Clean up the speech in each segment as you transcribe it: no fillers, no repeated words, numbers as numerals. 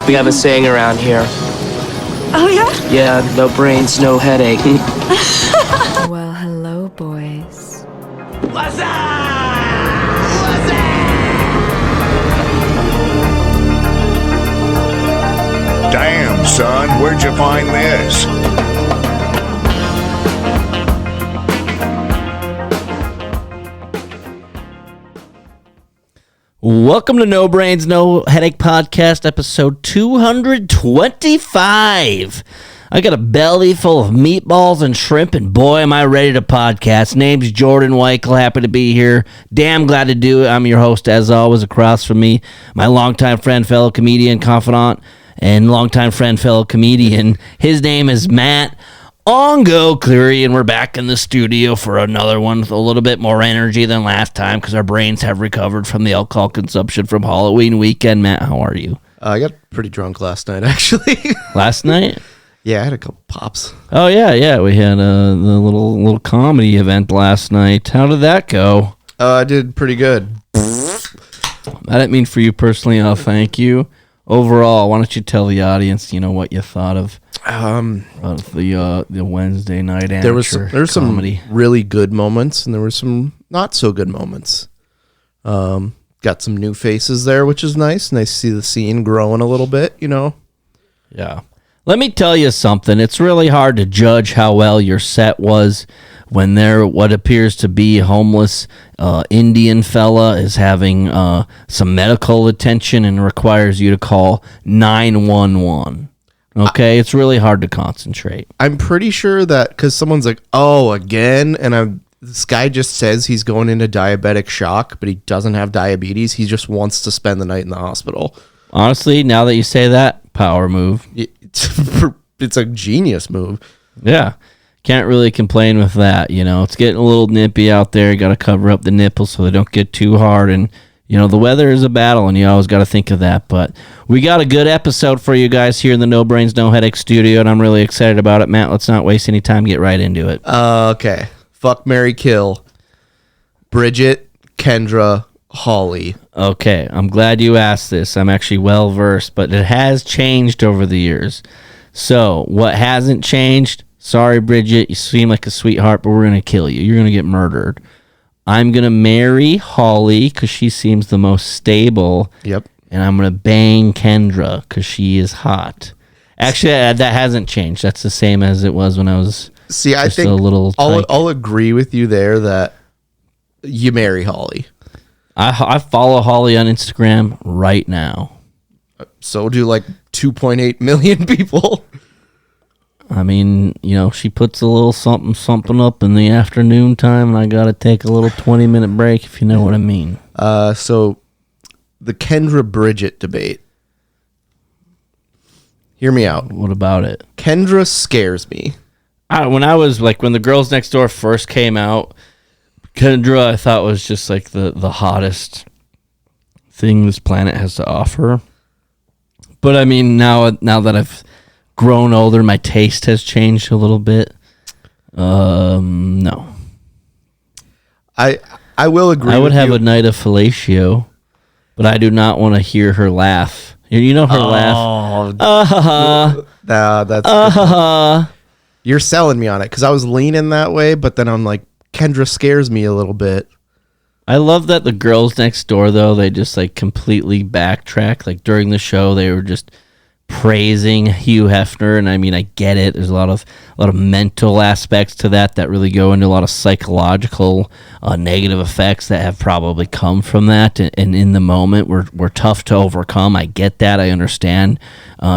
We have a saying around here. Oh, yeah? Yeah, no brains, no headache. Well, hello, boys. What's up? What's up? Damn, son, where'd you find this? Welcome to No Brains, No Headache Podcast, episode 225. I got a belly full of meatballs and shrimp, and boy, am I ready to podcast. Name's Jordan Weichel, happy to be here. Damn glad to do it. I'm your host, as always, across from me, my longtime friend, fellow comedian, confidant, and longtime friend, fellow comedian. His name is Matt Ongo Cleary, and we're back in the studio for another one with a little bit more energy than last time because our brains have recovered from the alcohol consumption from Halloween weekend. Matt, how are you? I got pretty drunk last night, actually. Last night? Yeah, I had a couple pops. Oh, yeah. We had the little comedy event last night. How did that go? I did pretty good. I didn't mean for you personally. I'll thank you. Overall, why don't you tell the audience, what you thought of the Wednesday night amateur There was comedy. some really good moments, and there were some not so good moments. Got some new faces there, which is nice. Nice to see the scene growing a little bit, Yeah. Let me tell you something. It's really hard to judge how well your set was when what appears to be a homeless Indian fella is having some medical attention and requires you to call 911. Okay? It's really hard to concentrate. I'm pretty sure that because someone's like, oh, again? And this guy just says he's going into diabetic shock, but he doesn't have diabetes. He just wants to spend the night in the hospital. Honestly, now that you say that, power move. It's a genius move. Yeah. Can't really complain with that. It's getting a little nippy out there. You got to cover up the nipples so they don't get too hard. And, the weather is a battle, and you always got to think of that. But we got a good episode for you guys here in the No Brains, No Headache studio, and I'm really excited about it. Matt, let's not waste any time. Get right into it. Okay. Fuck, marry, kill. Bridget, Kendra, Holly. Okay. I'm glad you asked this. I'm actually well-versed, but it has changed over the years. So, what hasn't changed? Sorry, Bridget, you seem like a sweetheart, but we're going to kill you. You're going to get murdered. I'm going to marry Holly because she seems the most stable. Yep. And I'm going to bang Kendra because she is hot. Actually, that hasn't changed. That's the same as it was when I was I think a little I'll agree with you there that you marry Holly. I follow Holly on Instagram right now. So do like 2.8 million people. I mean, she puts a little something up in the afternoon time, and I got to take a little 20-minute break, if you know what I mean. So the Kendra Bridget debate. Hear me out. What about it? Kendra scares me. When the Girls Next Door first came out, Kendra I thought was just like the hottest thing this planet has to offer. But I mean, now that I've grown older, my taste has changed a little bit. No. I will agree. I would have a night of fellatio, but I do not want to hear her laugh. You know her laugh. That's You're selling me on it because I was leaning that way, but then I'm like, Kendra scares me a little bit. I love that the Girls Next Door, though, they just completely backtrack. Like during the show, they were just praising Hugh Hefner, and I mean, I get it. There's a lot of mental aspects to that really go into a lot of psychological negative effects that have probably come from that, and in the moment were tough to overcome. I get that. I understand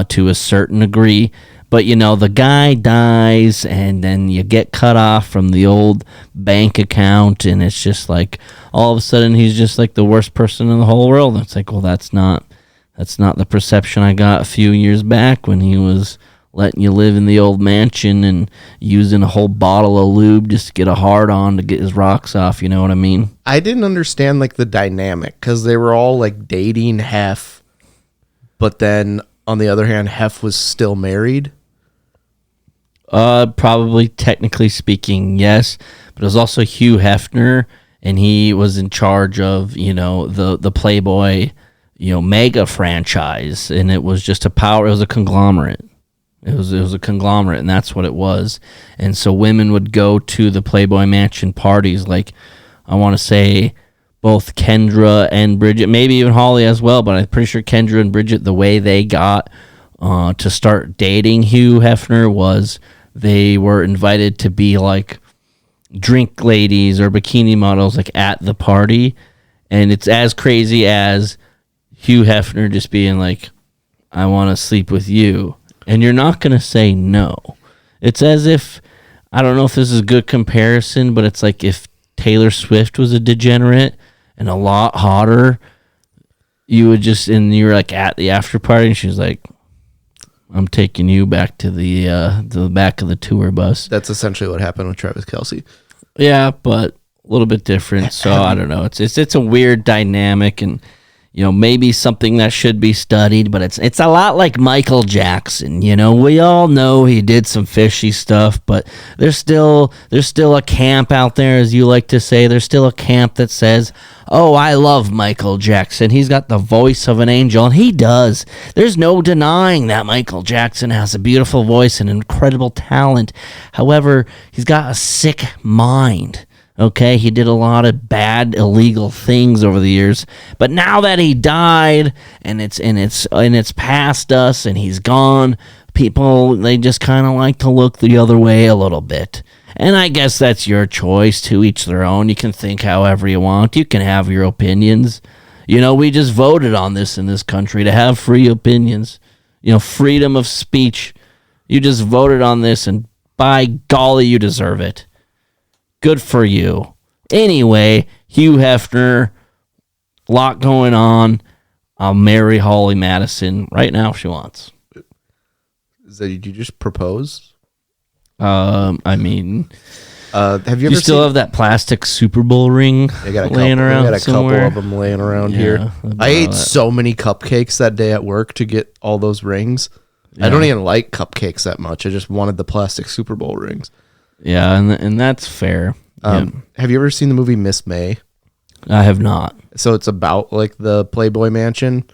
to a certain degree. But, the guy dies, and then you get cut off from the old bank account, and it's just like, all of a sudden, he's just like the worst person in the whole world. And it's like, well, that's not the perception I got a few years back when he was letting you live in the old mansion and using a whole bottle of lube just to get a hard on to get his rocks off. You know what I mean? I didn't understand the dynamic because they were all dating Hef, but then on the other hand, Hef was still married. Probably technically speaking, yes, but it was also Hugh Hefner, and he was in charge of the Playboy mega franchise, and it was just it was a conglomerate. It was a conglomerate, and that's what it was. And so women would go to the Playboy Mansion parties, like I want to say both Kendra and Bridget, maybe even Holly as well, but I'm pretty sure Kendra and Bridget, the way they got to start dating Hugh Hefner was they were invited to be like drink ladies or bikini models like at the party, and it's as crazy as Hugh Hefner just being like, I want to sleep with you. And you're not going to say no. It's as if, I don't know if this is a good comparison, but it's like if Taylor Swift was a degenerate and a lot hotter, you were like at the after party and she's like, I'm taking you back to the back of the tour bus. That's essentially what happened with Travis Kelce. Yeah, but a little bit different. So I don't know. It's a weird dynamic, and maybe something that should be studied, but it's a lot like Michael Jackson. We all know he did some fishy stuff, but there's still a camp out there, as you like to say. There's still a camp that says, oh, I love Michael Jackson. He's got the voice of an angel, and he does. There's no denying that Michael Jackson has a beautiful voice and incredible talent. However, he's got a sick mind. Okay, he did a lot of bad, illegal things over the years, but now that he died and it's past us and he's gone, people, they just kind of like to look the other way a little bit. And I guess that's your choice, to each their own. You can think however you want. You can have your opinions. We just voted on this in this country to have free opinions. Freedom of speech. You just voted on this, and by golly, you deserve it. Good for you. Anyway, Hugh Hefner, lot going on. I'll marry Holly Madison right now if she wants. Did you just propose? I mean, have you you ever still have that plastic Super Bowl ring laying around I got a somewhere? couple of them laying around here. I ate so many cupcakes that day at work to get all those rings. Yeah. I don't even like cupcakes that much. I just wanted the plastic Super Bowl rings. Yeah, and that's fair. Have you ever seen the movie Miss May? I have not. So it's about like the Playboy Mansion,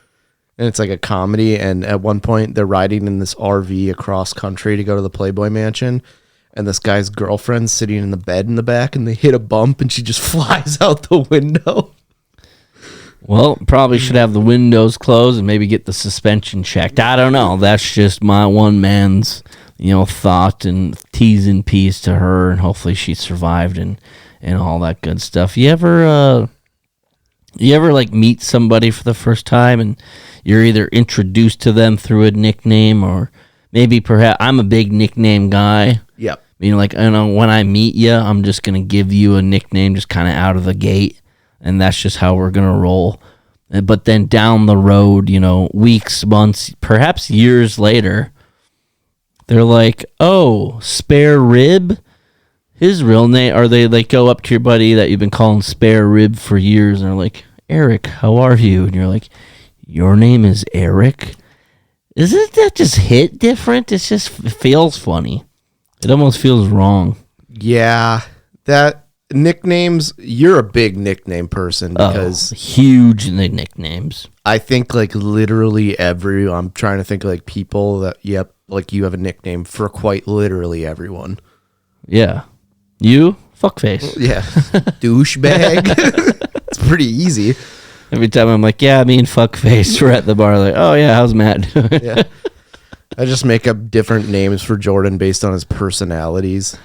and it's like a comedy. And at one point, they're riding in this RV across country to go to the Playboy Mansion, and this guy's girlfriend's sitting in the bed in the back, and they hit a bump, and she just flies out the window. Well, probably should have the windows closed and maybe get the suspension checked. I don't know. That's just my one man's thought and T's and P's to her, and hopefully she survived and all that good stuff. You ever like meet somebody for the first time and you're either introduced to them through a nickname, or maybe perhaps I'm a big nickname guy. Yep. When I meet you, I'm just going to give you a nickname just kind of out of the gate, and that's just how we're going to roll. But then down the road, weeks, months, perhaps years later, they're like, oh, Spare Rib? His real name, or they like go up to your buddy that you've been calling Spare Rib for years, and they're like, Eric, how are you? And you're like, your name is Eric? Isn't that just hit different? It feels funny. It almost feels wrong. Yeah, that nicknames, you're a big nickname person because huge nicknames. I think like literally I'm trying to think of like people that, yep, like you have a nickname for quite literally everyone. Yeah. You? Fuckface. Yeah. Douchebag. It's pretty easy. Every time I'm like, yeah, me and Fuckface were at the bar, like, oh yeah, how's Matt doing? Yeah. I just make up different names for Jordan based on his personalities.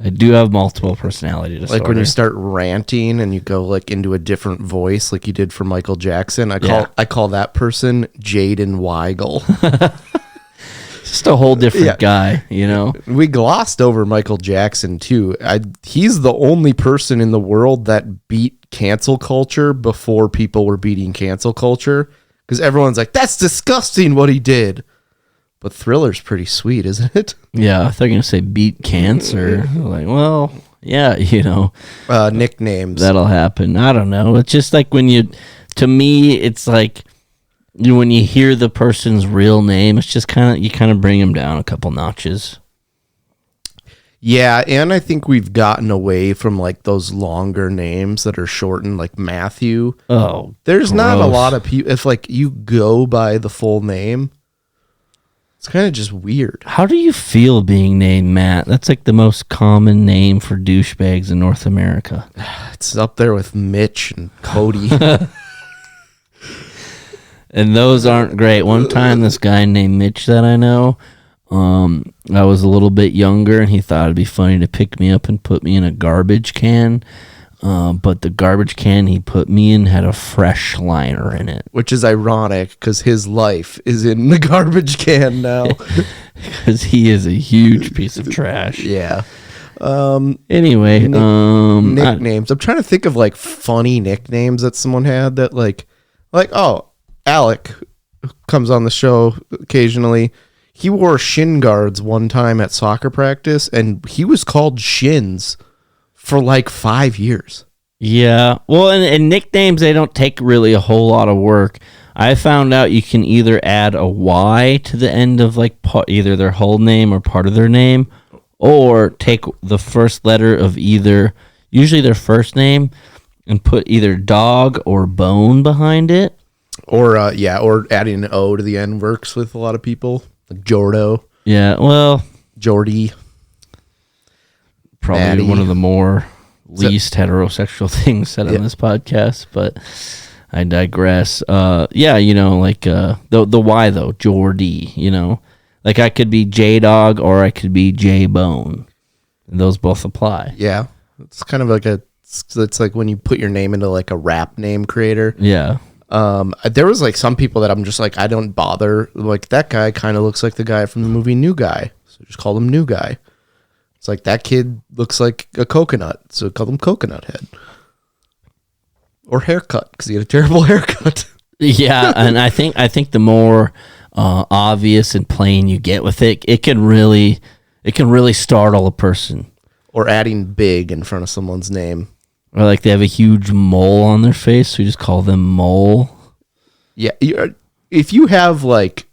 I do have multiple personality disorder. Like when you start ranting and you go like into a different voice, like you did for Michael Jackson. I call that person Jaden Weigel. Just a whole different guy, We glossed over Michael Jackson too. He's the only person in the world that beat cancel culture before people were beating cancel culture, because everyone's like, that's disgusting what he did. But Thriller's pretty sweet, isn't it? Yeah, I thought you were going to say beat cancer. Like, well, yeah, nicknames. That'll happen. I don't know. It's just like to me, it's like, when you hear the person's real name, it's just you kind of bring them down a couple notches. Yeah, and I think we've gotten away from like those longer names that are shortened, like Matthew. Oh, There's not a gross. lot of people. If like you go by the full name, it's kind of just weird. How do you feel being named Matt? That's like the most common name for douchebags in North America. It's up there with Mitch and Cody. And those aren't great. One time, this guy named Mitch that I know, I was a little bit younger, and he thought it'd be funny to pick me up and put me in a garbage can. But the garbage can he put me in had a fresh liner in it. Which is ironic because his life is in the garbage can now. Because he is a huge piece of trash. Yeah. Anyway, Nicknames. I'm trying to think of like funny nicknames that someone had that like oh, Alec who comes on the show occasionally. He wore shin guards one time at soccer practice, and he was called Shins for like 5 years. Yeah. Well, and nicknames, they don't take really a whole lot of work. I found out you can either add a Y to the end of like either their whole name or part of their name, or take the first letter of usually their first name, and put either dog or bone behind it. Or adding an O to the end works with a lot of people. Like Jordo, Yeah, well, Jordy. probably Maddie. one of the more least heterosexual things said on this podcast, but I digress. Yeah, like the Y though, Jordy, like I could be J Dog or I could be J Bone. And those both apply. Yeah. It's kind of like it's like when you put your name into like a rap name creator. Yeah. There was like some people that I'm just like, I don't bother. Like that guy kind of looks like the guy from the movie New Guy. So just call him New Guy. It's like that kid looks like a coconut. So call him Coconut Head. Or haircut because he had a terrible haircut. Yeah, and I think the more obvious and plain you get with it, it can really startle a person. Or adding big in front of someone's name. Or like they have a huge mole on their face, so you just call them Mole. Yeah, if you have like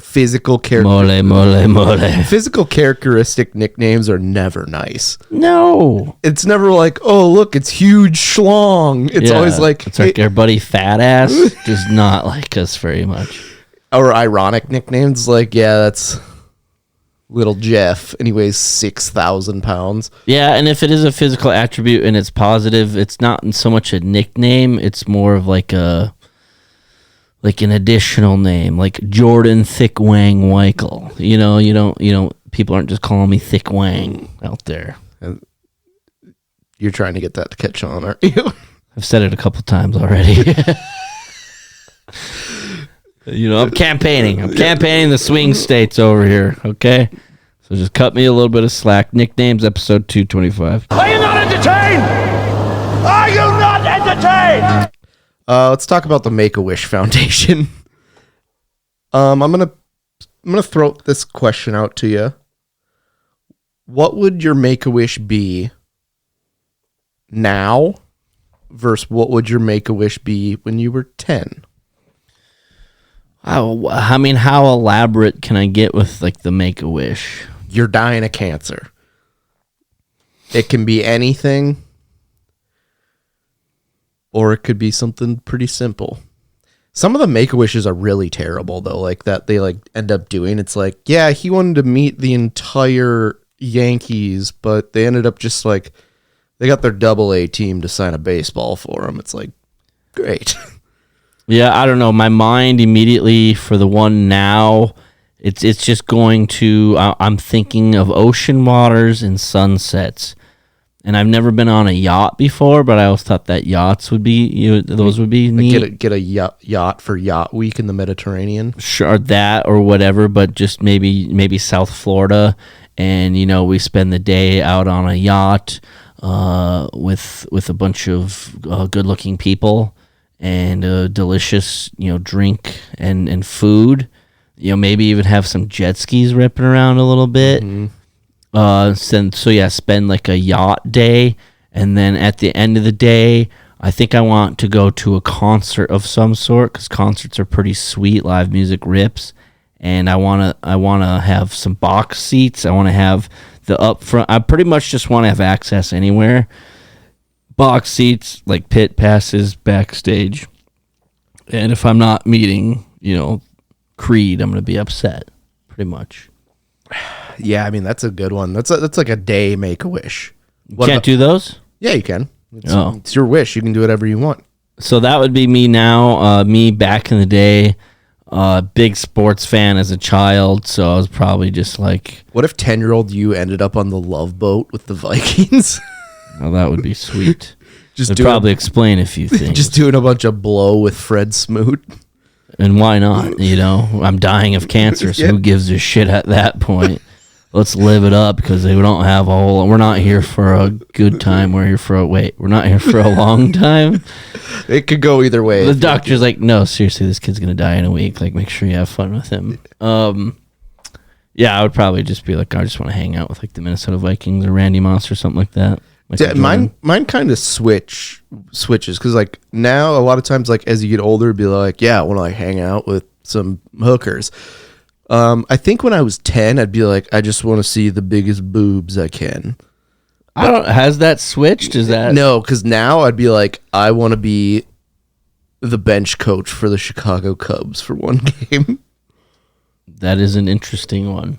physical character, Mole. physical characteristic nicknames are never nice. No, It's never like, oh look, it's huge schlong. It's always like, it's like our buddy Fat Ass does not like us very much. or ironic nicknames like, yeah, that's Little Jeff, and he weighs 6,000 pounds. Yeah, and if it is a physical attribute and it's positive, it's not so much a nickname. It's more of like an additional name, like Jordan Thick Wang Weichel. You don't. People aren't just calling me Thick Wang out there. You're trying to get that to catch on, aren't you? I've said it a couple times already. I'm campaigning. I'm campaigning the swing states over here, okay? So just cut me a little bit of slack. Nicknames, episode 225. Are you not entertained? Are you not entertained? Let's talk about the Make-A-Wish Foundation. I'm gonna throw this question out to you. What would your Make-A-Wish be now versus what would your Make-A-Wish be when you were 10? How elaborate can I get with like the Make-A-Wish? You're dying of cancer. It can be anything, or it could be something pretty simple. Some of the Make-A-Wishes are really terrible though, like that they like end up doing. It's like, yeah, he wanted to meet the entire Yankees, but they ended up just like they got their AA team to sign a baseball for him. It's like, great. Yeah, I don't know. My mind immediately for the one now, it's just going to. I'm thinking of ocean waters and sunsets, and I've never been on a yacht before, but I always thought that yachts would be those would be neat. Like get a yacht for Yacht Week in the Mediterranean. Sure, that or whatever, but just maybe South Florida, and we spend the day out on a yacht with a bunch of good-looking people. And a delicious, drink and food. Maybe even have some jet skis ripping around a little bit. Mm-hmm. Spend like a yacht day. And then at the end of the day, I think I want to go to a concert of some sort because concerts are pretty sweet. Live music rips. and I wanna have some box seats. I want to have the up front. I pretty much just want to have access anywhere. Box seats, like pit passes, backstage. And if I'm not meeting, Creed, I'm gonna be upset. Pretty much. Yeah, I mean that's a good one. That's like a day Make-A-Wish. Can't do those? Yeah, you can. It's your wish. You can do whatever you want. So that would be me now. Me back in the day, big sports fan as a child. So I was probably just like, what if 10-year-old you ended up on the Love Boat with the Vikings? oh, that would be sweet. Just It'd probably explain a few things. Just doing a bunch of blow with Fred Smoot. And why not? I'm dying of cancer, so who gives a shit at that point? Let's live it up because they don't have we're not here for a good time. We're here for we're not here for a long time. It could go either way. The doctor's like, no, seriously, this kid's going to die in a week. Like, make sure you have fun with him. Yeah, I would probably just be like, I just want to hang out with like the Minnesota Vikings or Randy Moss or something like that. Yeah, mine kind of switches because like now a lot of times like as you get older, it'd be like, yeah, I want to like hang out with some hookers. I think when I was 10, I'd be like, I just want to see the biggest boobs I can. Has that switched? Is that no? Because now I'd be like, I want to be the bench coach for the Chicago Cubs for one game. That is an interesting one.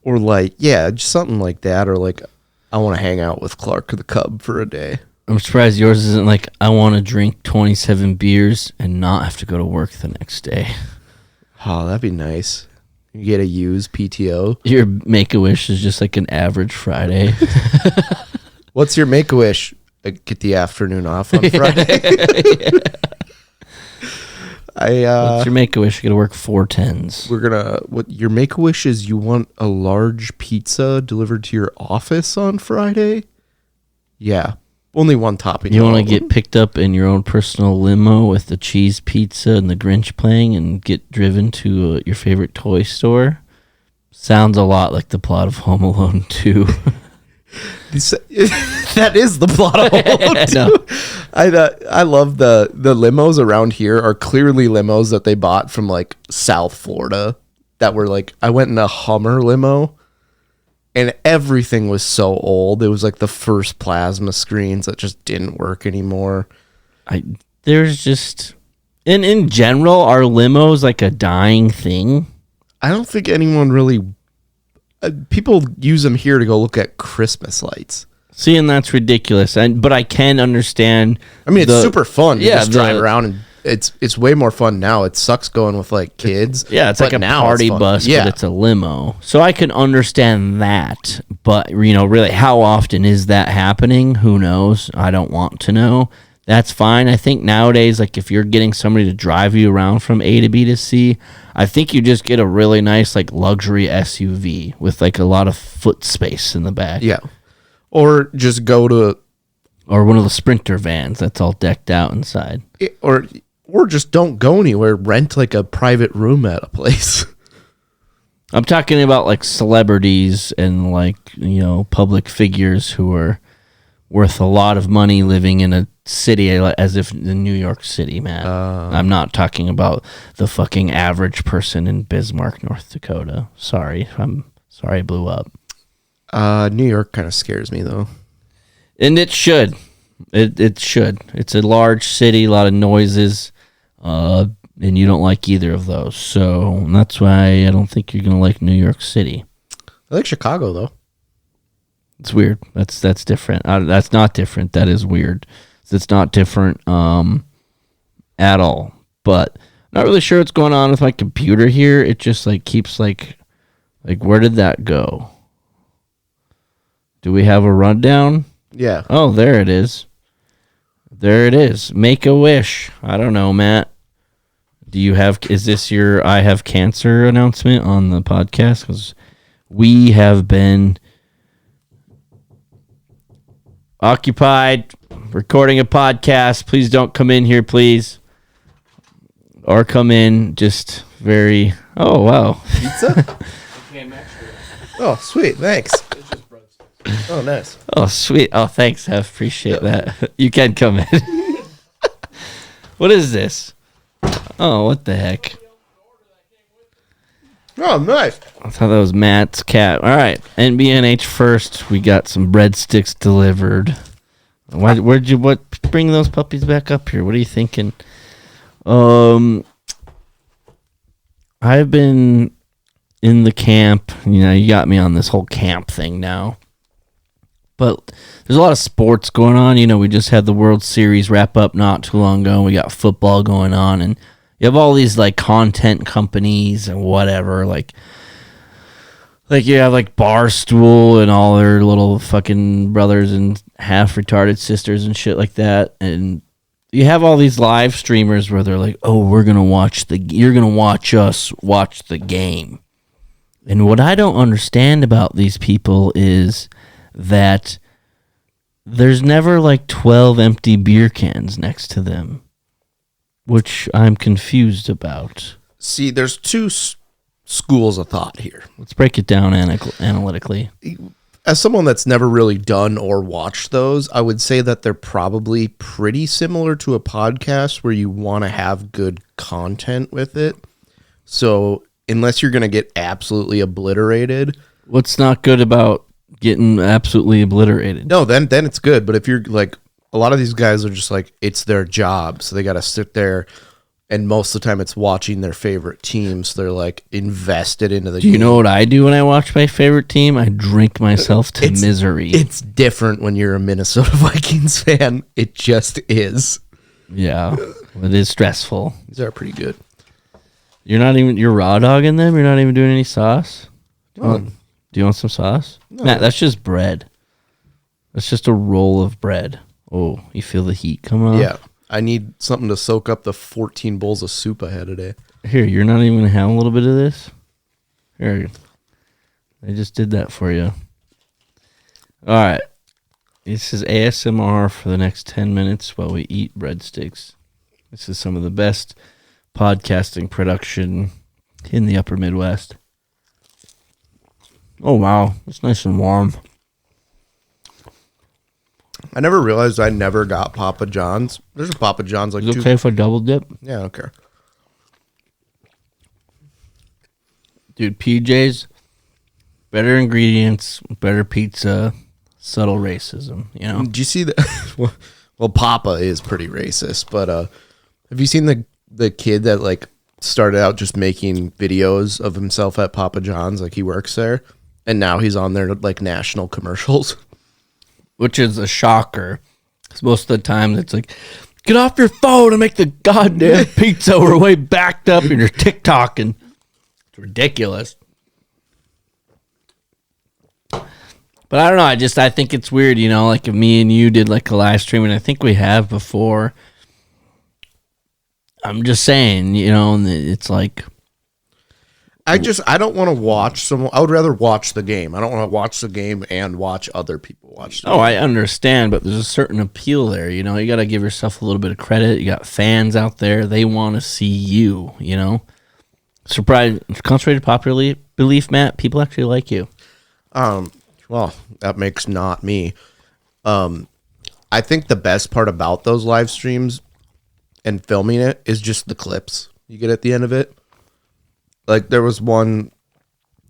Or like, yeah, just something like that. Or like, I want to hang out with Clark the Cub for a day. I'm surprised yours isn't like, I want to drink 27 beers and not have to go to work the next day. Oh, that'd be nice. You get a used PTO. Your Make-A-Wish is just like an average Friday. What's your Make-A-Wish? Get the afternoon off on Friday. What's your Make-A-Wish? You gotta work 4/10s. What your Make-A-Wish is you want a large pizza delivered to your office on Friday? Yeah. Only one topping. You want to get picked up in your own personal limo with the cheese pizza and the Grinch playing and get driven to your favorite toy store? Sounds a lot like the plot of Home Alone 2. That is the plot of Home Alone 2. I love the limos around here are clearly limos that they bought from like South Florida that were like, I went in a Hummer limo. And everything was so old. It was like the first plasma screens that just didn't work anymore. There's just... In general, are limos like a dying thing? I don't think anyone really... people use them here to go look at Christmas lights. See, and that's ridiculous. But I can understand... I mean, it's super fun to just drive around and... It's way more fun now. It sucks going with like kids. It's like a party bus, but it's a limo. So I can understand that. But, really, how often is that happening? Who knows? I don't want to know. That's fine. I think nowadays, like if you're getting somebody to drive you around from A to B to C, I think you just get a really nice like luxury SUV with like a lot of foot space in the back. Yeah. Or just go to... Or one of the Sprinter vans that's all decked out inside. Or just don't go anywhere. Rent like a private room at a place. I'm talking about like celebrities and like, public figures who are worth a lot of money living in a city as if in New York City, man. I'm not talking about the fucking average person in Bismarck, North Dakota. Sorry. I'm sorry I blew up. New York kind of scares me though. And it should. It should. It's a large city, a lot of noises. And you don't like either of those. So that's why I don't think you're going to like New York City. I like Chicago, though. It's weird. That's different. That's not different. That is weird. It's not different at all. But not really sure what's going on with my computer here. It just like keeps like where did that go? Do we have a rundown? Yeah. Oh, there it is. There it is. Make-A-Wish. I don't know, Matt. Is this your I have cancer announcement on the podcast? Because we have been occupied recording a podcast. Please don't come in here, please. Or come in just very... Oh, wow. Pizza? Oh, sweet. Thanks. Oh, nice. Oh, sweet. Oh, thanks. I appreciate that. You can come in. What is this? Oh, what the heck? Oh, nice. I thought that was Matt's cat. All right, NBNH first. We got some breadsticks delivered. Bring those puppies back up here? What are you thinking? I've been in the camp. You got me on this whole camp thing now. But there's a lot of sports going on. We just had the World Series wrap up not too long ago. We got football going on, and you have all these like content companies and whatever. Like you have like Barstool and all their little fucking brothers and half retarded sisters and shit like that. And you have all these live streamers where they're like, "Oh, you're gonna watch us watch the game." And what I don't understand about these people is that there's never like 12 empty beer cans next to them, which I'm confused about. See, there's two schools of thought here. Let's break it down analytically. As someone that's never really done or watched those, I would say that they're probably pretty similar to a podcast where you want to have good content with it. So unless you're going to get absolutely obliterated. What's not good about getting absolutely obliterated? No, then it's good. But if you're like, a lot of these guys are just like, it's their job. So they got to sit there. And most of the time it's watching their favorite teams. They're like invested into the game. Do you know what I do when I watch my favorite team? I drink myself to misery. It's different when you're a Minnesota Vikings fan. It just is. Yeah, it is stressful. These are pretty good. You're raw dogging them? You're not even doing any sauce? Do you want some sauce? No. Matt, that's just bread. That's just a roll of bread. Oh, you feel the heat coming on? Yeah. I need something to soak up the 14 bowls of soup I had today. Here, you're not even going to have a little bit of this? Here. I just did that for you. All right. This is ASMR for the next 10 minutes while we eat breadsticks. This is some of the best podcasting production in the upper Midwest. Oh, wow. It's nice and warm. I never realized I never got Papa John's. There's a Papa John's like Is it okay for double dip? Yeah, I don't care. Dude, PJ's, better ingredients, better pizza, subtle racism, Do you see that? Well, Papa is pretty racist, but have you seen the kid that like started out just making videos of himself at Papa John's, like he works there, and now he's on their like national commercials? Which is a shocker. Because most of the time it's like, get off your phone and make the goddamn pizza. We're way backed up and you're TikToking. It's ridiculous. But I don't know. I think it's weird, like if me and you did like a live stream, and I think we have before. I'm just saying, it's like, I don't want to watch someone. I would rather watch the game. I don't want to watch the game and watch other people watch the game. I understand, but there's a certain appeal there. You got to give yourself a little bit of credit. You got fans out there. They want to see you, Surprise, contrary to popular belief, Matt, people actually like you. Well, that makes not me. I think the best part about those live streams and filming it is just the clips you get at the end of it. Like there was one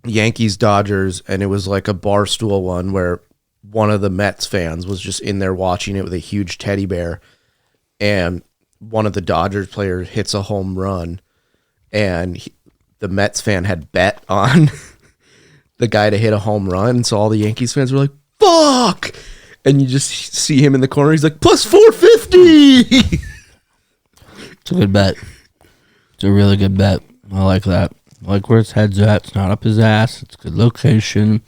Yankees Dodgers, and it was like a Barstool one where one of the Mets fans was just in there watching it with a huge teddy bear, and one of the Dodgers players hits a home run, and the Mets fan had bet on the guy to hit a home run, so all the Yankees fans were like, fuck! And you just see him in the corner, he's like, plus 450! It's a good bet. It's a really good bet. I like that. I like where his head's at. It's not up his ass. It's a good location.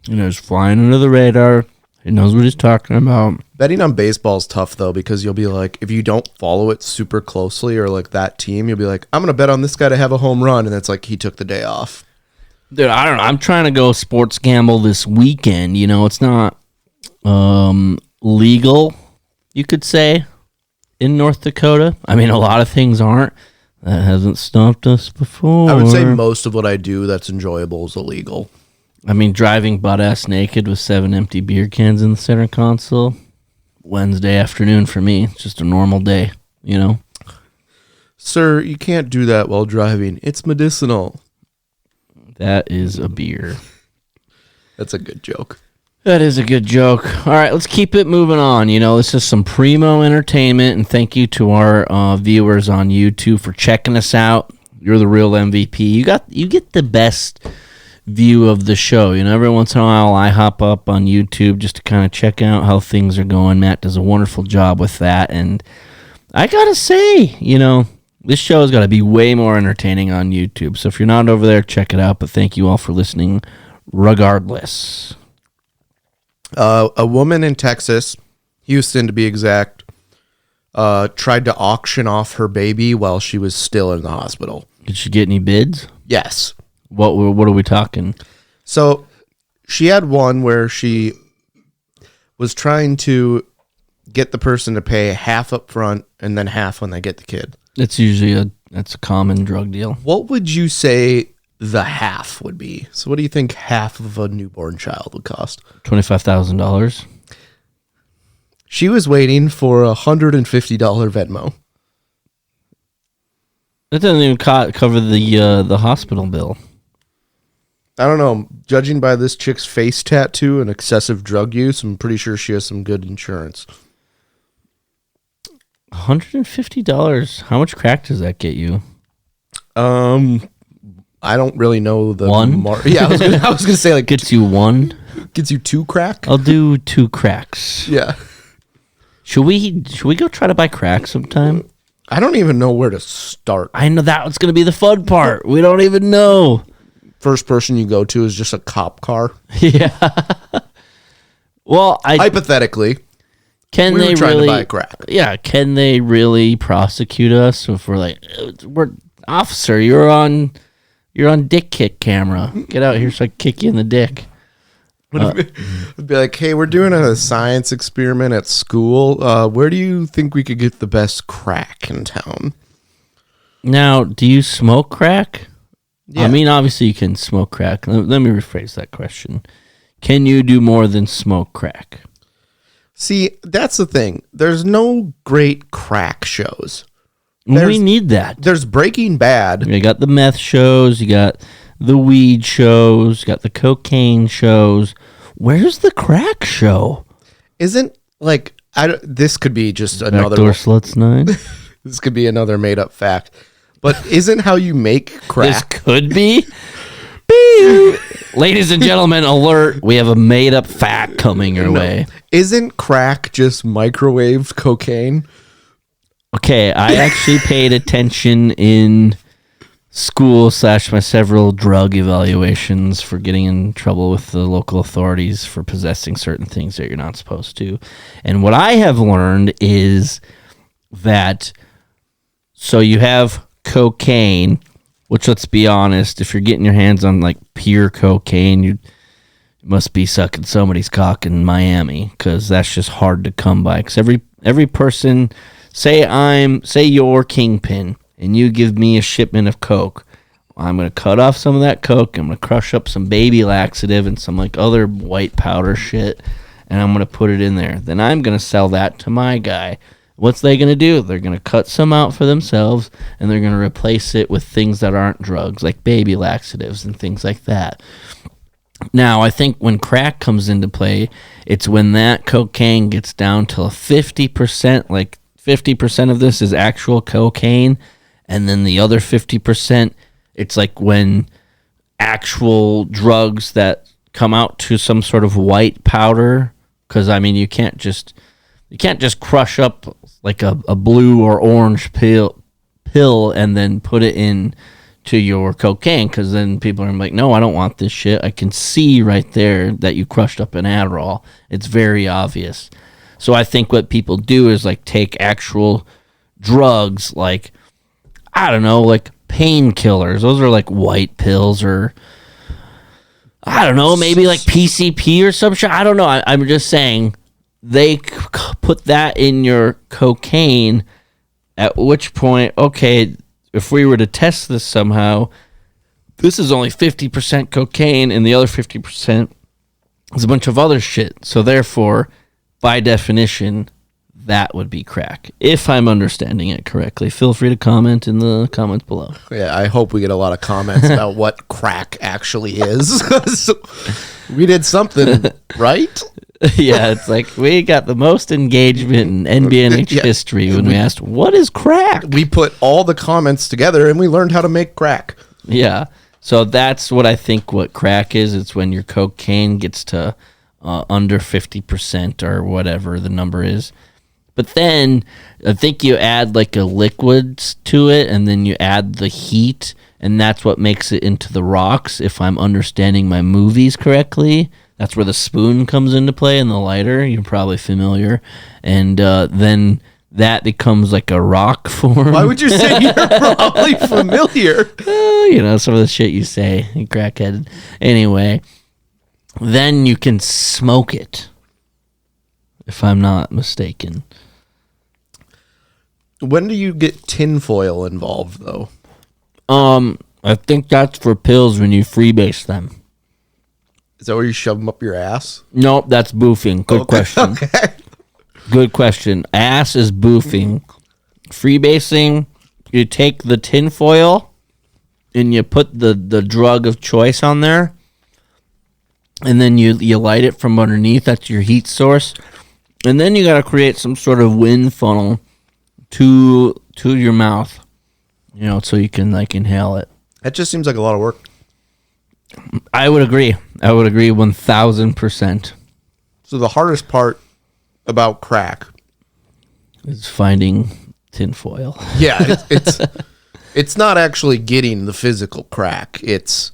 He's flying under the radar. He knows what he's talking about. Betting on baseball is tough, though, because you'll be like, if you don't follow it super closely or like that team, you'll be like, I'm going to bet on this guy to have a home run. And it's like he took the day off. Dude, I don't know. I'm trying to go sports gamble this weekend. It's not legal, you could say, in North Dakota. I mean, a lot of things aren't. That hasn't stopped us before. I would say most of what I do that's enjoyable is illegal. I mean, driving butt-ass naked with 7 empty beer cans in the center console. Wednesday afternoon for me. It's just a normal day, Sir, you can't do that while driving. It's medicinal. That is a beer. That's a good joke. That is a good joke. All right, let's keep it moving on. You know, this is some primo entertainment, and thank you to our viewers on YouTube for checking us out. You're the real MVP. You get the best view of the show. You know, every once in a while I hop up on YouTube just to kind of check out how things are going. Matt does a wonderful job with that, and I gotta say, you know, this show has got to be way more entertaining on YouTube. So if you're not over there, check it out. But thank you all for listening regardless. A woman in Texas, Houston to be exact, tried to auction off her baby while she was still in the hospital. Did she get any bids? Yes. What are we talking? So she had one where she was trying to get the person to pay half up front and then half when they get the kid. It's usually that's a common drug deal. What would you say the half would be? So what do you think half of a newborn child would cost? $25,000. She was waiting for $150 Venmo. That doesn't even cover the hospital bill. I don't know. Judging by this chick's face tattoo and excessive drug use, I'm pretty sure she has some good insurance. $150. How much crack does that get you? I don't really know the one. Yeah, I was gonna say like gets you one. Gets you 2 crack. I'll do 2 cracks. Yeah. Should we go try to buy crack sometime? I don't even know where to start. I know that's going to be the fun part. We don't even know. First person you go to is just a cop car. Yeah. Well, hypothetically, can we they were trying really to buy crack? Yeah, can they really prosecute us if we're like, officer, you're on dick kick camera. Get out here so I can kick you in the dick. It'd be like, hey, we're doing a science experiment at school. Where do you think we could get the best crack in town? Now, do you smoke crack? Yeah. I mean, obviously you can smoke crack. Let me rephrase that question. Can you do more than smoke crack? See, that's the thing. There's no great crack shows. We need that. There's Breaking Bad. You got the meth shows. You got the weed shows. You got the cocaine shows. Where's the crack show? Isn't like this could be just another Backdoor Sluts Night. This could be another made up fact, but isn't how you make crack? This could be. Ladies and gentlemen, alert! We have a made up fact coming your way. Isn't crack just microwaved cocaine? Okay, I actually paid attention in school / my several drug evaluations for getting in trouble with the local authorities for possessing certain things that you're not supposed to. And what I have learned is that, so you have cocaine, which, let's be honest, if you're getting your hands on like pure cocaine, you must be sucking somebody's cock in Miami, because that's just hard to come by. Because every person, say you're Kingpin, and you give me a shipment of coke, I'm going to cut off some of that coke, I'm going to crush up some baby laxative and some like other white powder shit, and I'm going to put it in there. Then I'm going to sell that to my guy. What's they going to do? They're going to cut some out for themselves, and they're going to replace it with things that aren't drugs, like baby laxatives and things like that. Now, I think when crack comes into play, it's when that cocaine gets down to 50%, like 50% of this is actual cocaine, and then the other 50%, it's like when actual drugs that come out to some sort of white powder, because, I mean, you can't just crush up like a blue or orange pill and then put it in to your cocaine, because then people are like, no, I don't want this shit. I can see right there that you crushed up an Adderall. It's very obvious. So I think what people do is like take actual drugs, like, I don't know, like painkillers. Those are like white pills, or I don't know, maybe like PCP or some shit. I don't know. I'm just saying they put that in your cocaine, at which point, okay, if we were to test this somehow, this is only 50% cocaine and the other 50% is a bunch of other shit. So therefore, by definition, that would be crack. If I'm understanding it correctly. Feel free to comment in the comments below. Yeah, I hope we get a lot of comments about what crack actually is. So we did something right. Yeah, it's like we got the most engagement in NBNH history when we asked, what is crack? We put all the comments together and we learned how to make crack. Yeah. So that's what I think what crack is. It's when your cocaine gets to under 50% or whatever the number is. But then I think you add like a liquid to it, and then you add the heat, and that's what makes it into the rocks, if I'm understanding my movies correctly. That's where the spoon comes into play and the lighter. You're probably familiar. And then that becomes like a rock form. Why would you say you're probably familiar? Some of the shit you say, you crackhead. Anyway, then you can smoke it, if I'm not mistaken. When do you get tinfoil involved, though? I think that's for pills when you freebase them. Is that where you shove them up your ass? Nope, that's boofing. Good question. Okay. Good question. Ass is boofing. Freebasing, you take the tinfoil and you put the drug of choice on there, and then you light it from underneath. That's your heat source. And then you got to create some sort of wind funnel to your mouth, so you can like inhale it. That just seems like a lot of work. I would agree 1,000%. So the hardest part about crack is finding tinfoil. Yeah, it's not actually getting the physical crack. It's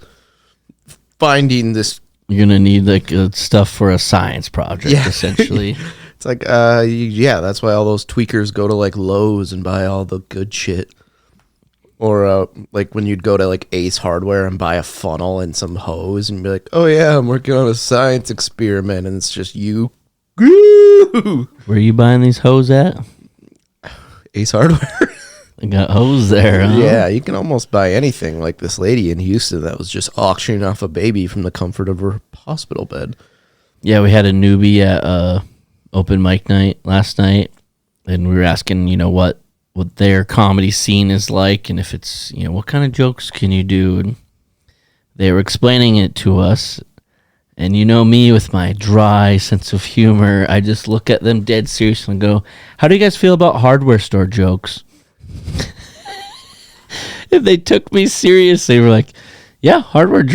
finding this. You're gonna need like stuff for a science project, essentially. It's like, that's why all those tweakers go to like Lowe's and buy all the good shit. Or like when you'd go to like Ace Hardware and buy a funnel and some hose and be like, oh yeah, I'm working on a science experiment, and it's just you. Woo! Where are you buying these hose at? Ace Hardware. They got hose there, huh? Yeah, you can almost buy anything, like this lady in Houston that was just auctioning off a baby from the comfort of her hospital bed. Yeah, we had a newbie at open mic night last night, and we were asking, what their comedy scene is like, and if it's, what kind of jokes can you do? And they were explaining it to us, and me with my dry sense of humor, I just look at them dead seriously and go, how do you guys feel about hardware store jokes? If they took me seriously, they were like, yeah, hardware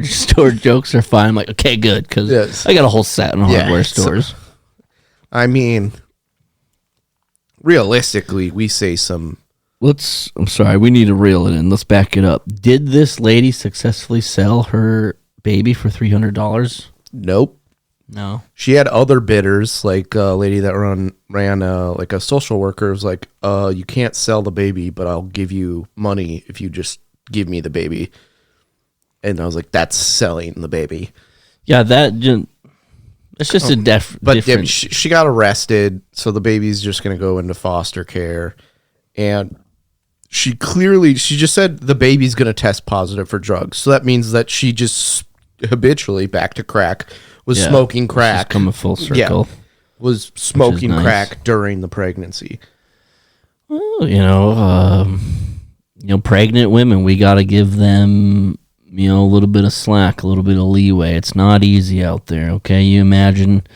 store jokes are fine. I'm like, okay, good, because I got a whole set on hardware stores. I mean, realistically, we say some. I'm sorry, we need to reel it in. Let's back it up. Did this lady successfully sell her baby for $300? Nope. No. She had other bidders, like a lady that ran like a social worker was like, you can't sell the baby, but I'll give you money if you just give me the baby. And I was like, that's selling the baby. Yeah, it's just a But different. she got arrested, so the baby's just going to go into foster care. And she just said the baby's going to test positive for drugs. So that means that she just habitually, back to crack, was smoking crack. Coming full circle. Yeah, was smoking nice. crack during the pregnancy. Well, pregnant women, we got to give them, a little bit of slack, a little bit of leeway. It's not easy out there, okay? You imagine,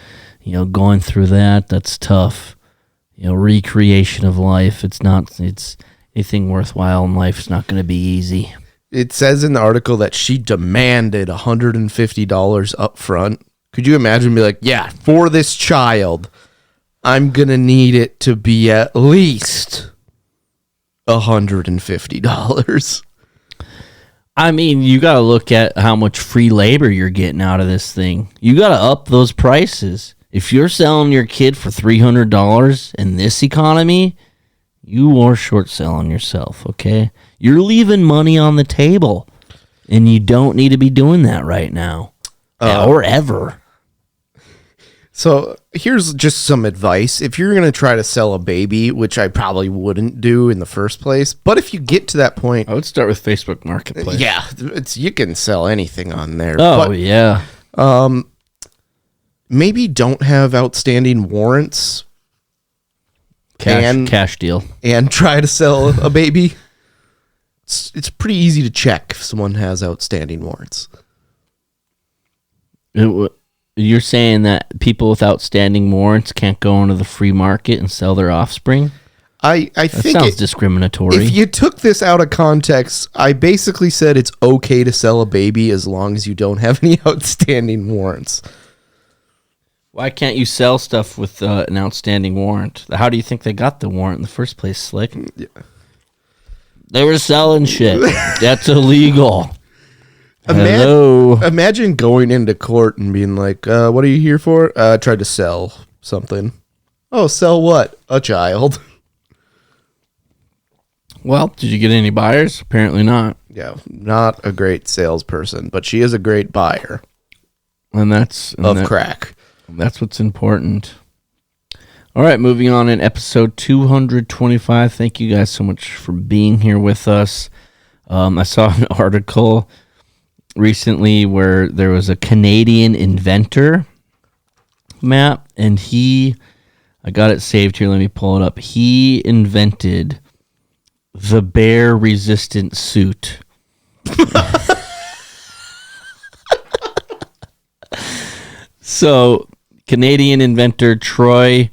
going through that. That's tough. Recreation of life. It's anything worthwhile in life is not going to be easy. It says in the article that she demanded $150 up front. Could you imagine be like, yeah, for this child, I'm going to need it to be at least $150. I mean, you got to look at how much free labor you're getting out of this thing. You got to up those prices. If you're selling your kid for $300 in this economy, you are short selling yourself, okay? You're leaving money on the table, and you don't need to be doing that right now or ever. So here's just some advice. If you're going to try to sell a baby, which I probably wouldn't do in the first place, but if you get to that point, I would start with Facebook Marketplace. Yeah, you can sell anything on there. Oh, yeah. Maybe don't have outstanding warrants Cash deal. and try to sell a baby. It's pretty easy to check if someone has outstanding warrants. You're saying that people with outstanding warrants can't go into the free market and sell their offspring? I That think sounds discriminatory. if you took this out of context, I basically said it's okay to sell a baby as long as you don't have any outstanding warrants. Why can't you sell stuff with an outstanding warrant? How do you think they got the warrant in the first place, Slick? Yeah. They were selling shit. That's illegal. Hello. Imagine going into court and being like, what are you here for? I tried to sell something. Oh, sell what? A child. Well, did you get any buyers? Apparently not. Yeah, not a great salesperson, but she is a great buyer And crack. That's what's important. All right, moving on in episode 225. Thank you guys so much for being here with us. I saw an article recently where there was a Canadian inventor, Matt, and I got it saved here. Let me pull it up. He invented the bear-resistant suit. So, Canadian inventor Troy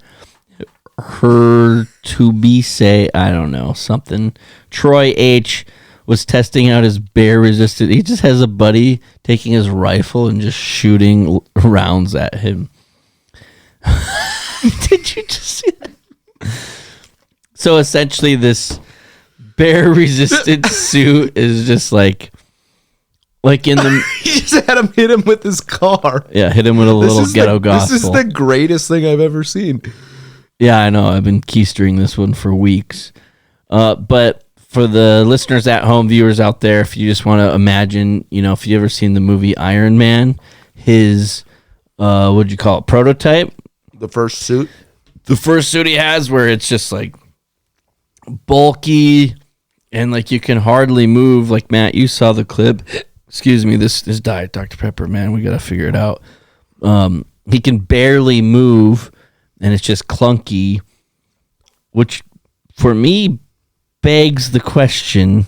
Hertubise, I don't know, something. Troy H. was testing out his bear-resistant. He just has a buddy taking his rifle and just shooting rounds at him. Did you just see that? So, essentially, this bear-resistant suit is just like in the... He just had him hit him with his car. Yeah, hit him with a little ghetto gospel. This is the greatest thing I've ever seen. Yeah, I know. I've been keystering this one for weeks. But for the listeners at home, viewers out there, if you just want to imagine, if you ever seen the movie Iron Man, his, what'd you call it, prototype? The first suit? The first suit he has where it's just like bulky and like you can hardly move. Like, Matt, you saw the clip. Excuse me, this Diet Dr. Pepper, man. We got to figure it out. He can barely move and it's just clunky, which for me begs the question,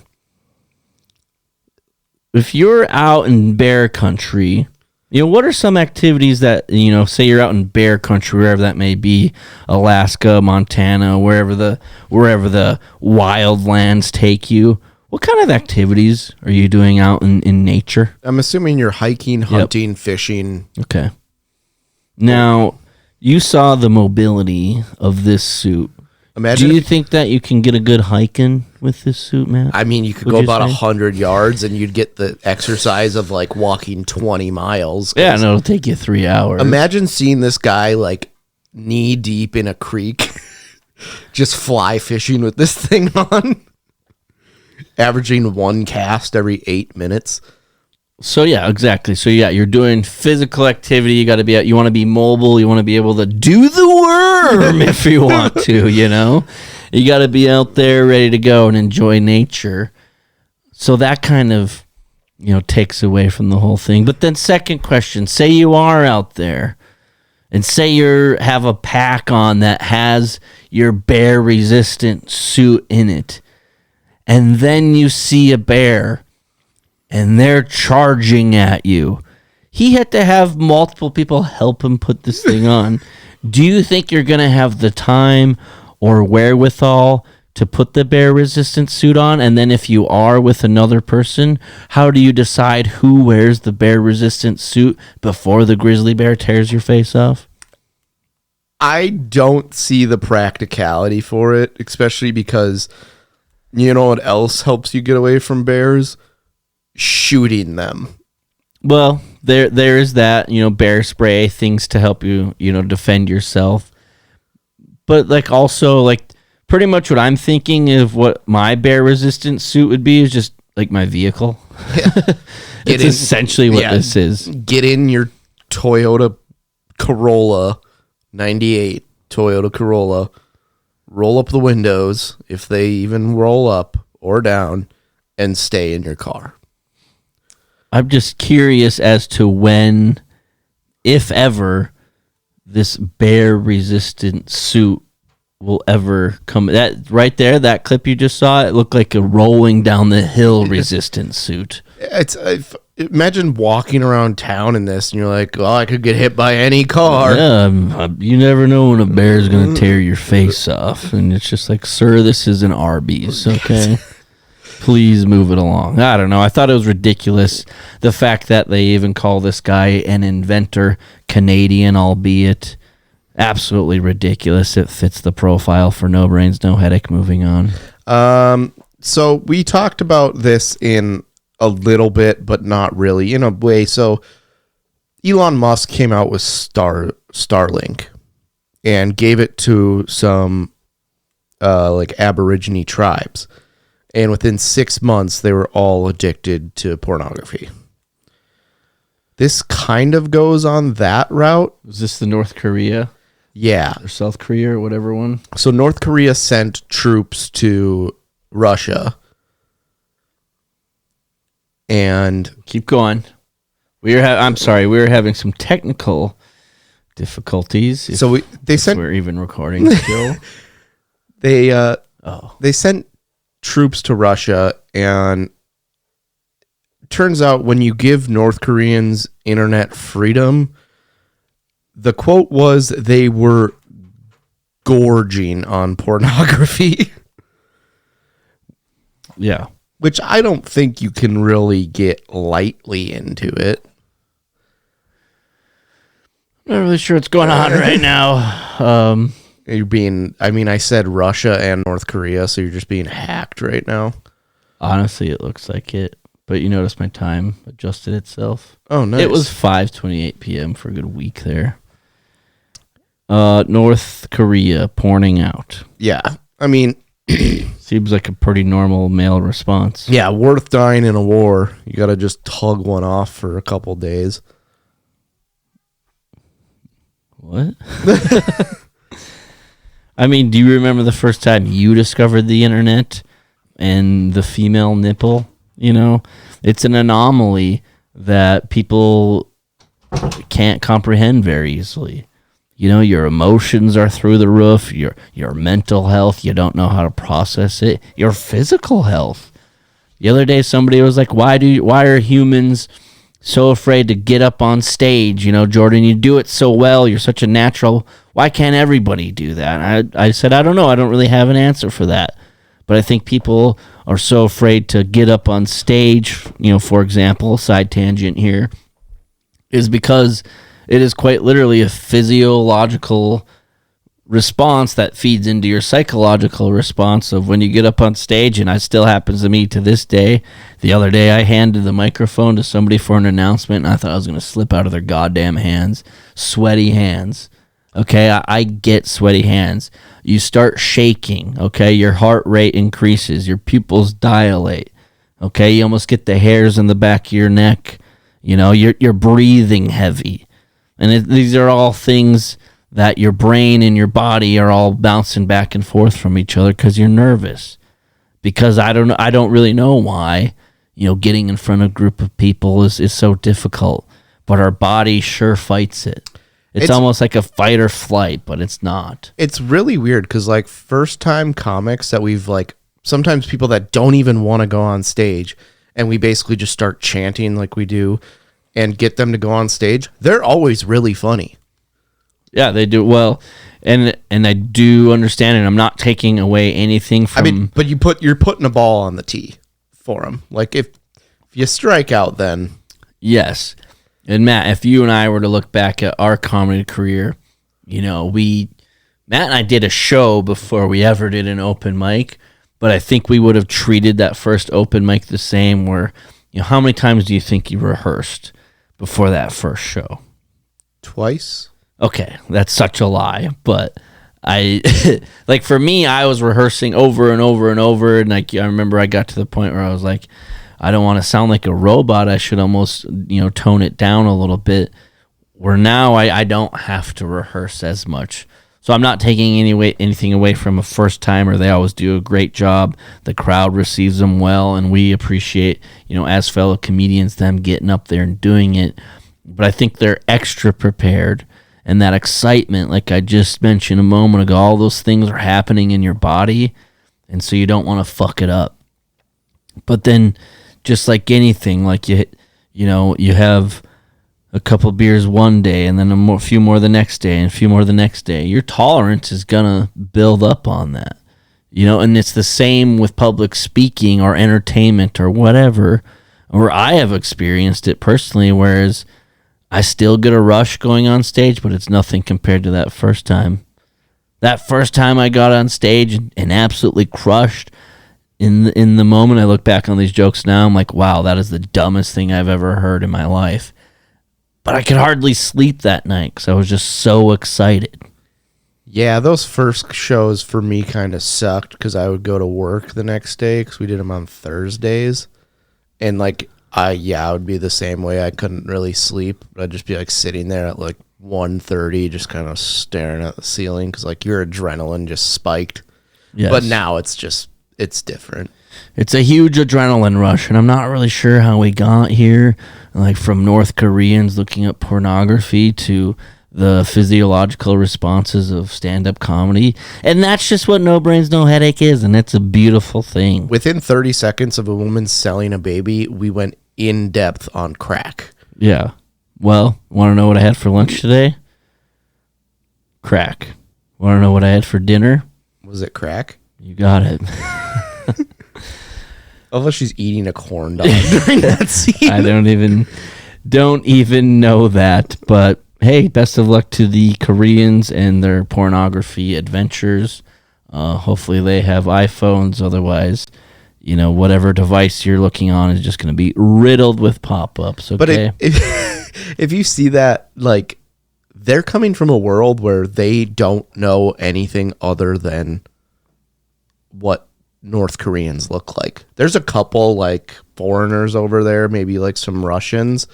if you're out in bear country, what are some activities that, say you're out in bear country, wherever that may be, Alaska, Montana, wherever the wildlands take you, what kind of activities are you doing out in nature? I'm assuming you're hiking, hunting, fishing. Okay. Now, you saw the mobility of this suit. Imagine Do you think that you can get a good hiking with this suit, man? I mean, you could go about 100 yards and you'd get the exercise of like walking 20 miles. Yeah, and it'll take you 3 hours. Imagine seeing this guy like knee deep in a creek, just fly fishing with this thing on, averaging one cast every 8 minutes. So yeah, exactly. So yeah, you're doing physical activity. You got to be you want to be mobile. You want to be able to do the worm if you want to. You got to be out there ready to go and enjoy nature. So that kind of takes away from the whole thing. But then second question: say you are out there, and say you have a pack on that has your bear resistant suit in it, and then you see a bear and they're charging at you. He had to have multiple people help him put this thing on. Do you think you're going to have the time or wherewithal to put the bear resistant suit on? And then if you are with another person, how do you decide who wears the bear resistant suit before the grizzly bear tears your face off? I don't see the practicality for it, especially because you know what else helps you get away from bears? Shooting them. Well, there is that, bear spray, things to help you, defend yourself. But also pretty much what I'm thinking of what my bear resistant suit would be is just like my vehicle. Yeah. It's essentially what this is. Get in your Toyota Corolla, 98 Toyota Corolla, roll up the windows if they even roll up or down, and stay in your car. I'm just curious as to when, if ever, this bear-resistant suit will ever come. That right there, that clip you just saw, it looked like a rolling down the hill resistance suit. Imagine walking around town in this, and you're like, "Well, I could get hit by any car." Yeah, you never know when a bear's gonna tear your face off, and it's just like, sir, this is an Arby's, okay? Please move it along. I don't know. I thought it was ridiculous. The fact that they even call this guy an inventor, Canadian, albeit. Absolutely ridiculous. It fits the profile for No Brains, No Headache. Moving on. So we talked about this in a little bit, but not really in a way. So Elon Musk came out with Starlink and gave it to some like Aborigine tribes. And within 6 months, they were all addicted to pornography. This kind of goes on that route. Was this the North Korea? Yeah. Or South Korea or whatever one? So North Korea sent troops to Russia. And keep going. I'm sorry, we were having some technical difficulties. So we're even recording still. They sent troops to Russia, and it turns out when you give North Koreans internet freedom, the quote was they were gorging on pornography. Yeah. Which I don't think you can really get lightly into it. I'm not really sure what's going on right now. I said Russia and North Korea, so you're just being hacked right now. Honestly, it looks like it. But you notice my time adjusted itself. Oh, nice. It was 5:28 p.m. for a good week there. North Korea porning out. Yeah. I mean, seems like a pretty normal male response. Yeah, worth dying in a war. You got to just tug one off for a couple days. What? I mean, do you remember the first time you discovered the internet and the female nipple? You know, it's an anomaly that people can't comprehend very easily. You know, your emotions are through the roof, your mental health, you don't know how to process it, your physical health. The other day somebody was like, why are humans so afraid to get up on stage? You know, Jordan, you do it so well, you're such a natural. Why can't everybody do that? I said, I don't know. I don't really have an answer for that. But I think people are so afraid to get up on stage, you know, for example, side tangent here, is because it is quite literally a physiological response that feeds into your psychological response of when you get up on stage, and it still happens to me to this day. The other day I handed the microphone to somebody for an announcement, and I thought I was going to slip out of their goddamn hands. Sweaty hands. Okay, I get sweaty hands. You start shaking, okay? Your heart rate increases. Your pupils dilate, okay? You almost get the hairs in the back of your neck. You know, you're breathing heavy. And these are all things that your brain and your body are all bouncing back and forth from each other because you're nervous. Because I don't really know why, you know, getting in front of a group of people is so difficult. But our body sure fights it. It's almost like a fight or flight, but it's not. It's really weird because, like, first-time comics that we've, like, sometimes people that don't even want to go on stage, and we basically just start chanting like we do and get them to go on stage, they're always really funny. Yeah, they do well, and I do understand it. I'm not taking away anything from... I mean, but you're putting a ball on the tee for them. Like, if you strike out, then... Yes. And Matt, if you and I were to look back at our comedy career, you know, Matt and I did a show before we ever did an open mic, but I think we would have treated that first open mic the same where, you know, how many times do you think you rehearsed before that first show? Twice. Okay, that's such a lie, but like for me, I was rehearsing over and over and over, and like I remember I got to the point where I was like, I don't want to sound like a robot. I should almost, you know, tone it down a little bit. Where now I don't have to rehearse as much. So I'm not taking anything away from a first timer. They always do a great job. The crowd receives them well, and we appreciate, you know, as fellow comedians, them getting up there and doing it. But I think they're extra prepared. and that excitement, like I just mentioned a moment ago, all those things are happening in your body, and so you don't want to fuck it up. But then, just like anything, like you have a couple beers one day, and then a few more the next day, and a few more the next day. Your tolerance is gonna build up on that, and it's the same with public speaking or entertainment or whatever. Or I have experienced it personally, whereas I still get a rush going on stage, but it's nothing compared to that first time. That first time I got on stage and absolutely crushed. In the moment, I look back on these jokes now, I'm like, wow, that is the dumbest thing I've ever heard in my life. But I could hardly sleep that night because I was just so excited. Yeah, those first shows for me kind of sucked because I would go to work the next day because we did them on Thursdays. And I would be the same way. I couldn't really sleep. I'd just be sitting there at 1:30, just kind of staring at the ceiling because your adrenaline just spiked. Yes. But now it's different. It's a huge adrenaline rush, and I'm not really sure how we got here. From North Koreans looking at pornography to the physiological responses of stand-up comedy. And that's just what No Brains, No Headache is, and it's a beautiful thing. Within 30 seconds of a woman selling a baby, we went in depth on crack. Yeah. Well, want to know what I had for lunch today? Crack. Want to know what I had for dinner? Was it crack? You got it. Although she's eating a corn dog during that scene. I don't even know that, but hey, best of luck to the Koreans and their pornography adventures. Hopefully they have iPhones. Otherwise, whatever device you're looking on is just going to be riddled with pop-ups. Okay? But if you see that, they're coming from a world where they don't know anything other than what North Koreans look like. There's a couple foreigners over there, maybe some Russians,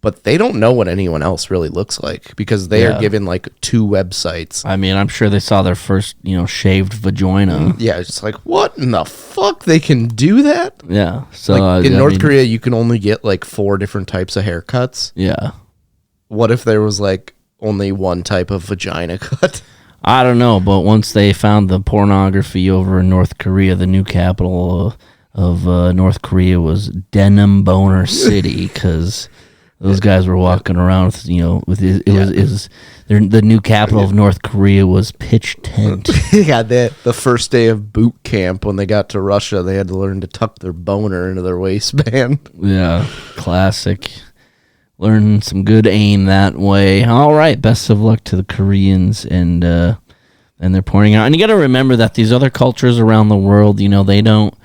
but they don't know what anyone else really looks like because they are given 2 websites. I mean, I'm sure they saw their first, shaved vagina. Yeah, it's what in the fuck? They can do that? Yeah. So in North Korea, you can only get 4 different types of haircuts. Yeah. What if there was only one type of vagina cut? I don't know, but once they found the pornography over in North Korea, the new capital of North Korea was Denim Boner City, because those guys were walking around with the new capital of North Korea was Pitch Tent. Yeah, the first day of boot camp when they got to Russia, they had to learn to tuck their boner into their waistband. Yeah, classic. Learn some good aim that way. All right, best of luck to the Koreans and they're pouring out. And you got to remember that these other cultures around the world, they don't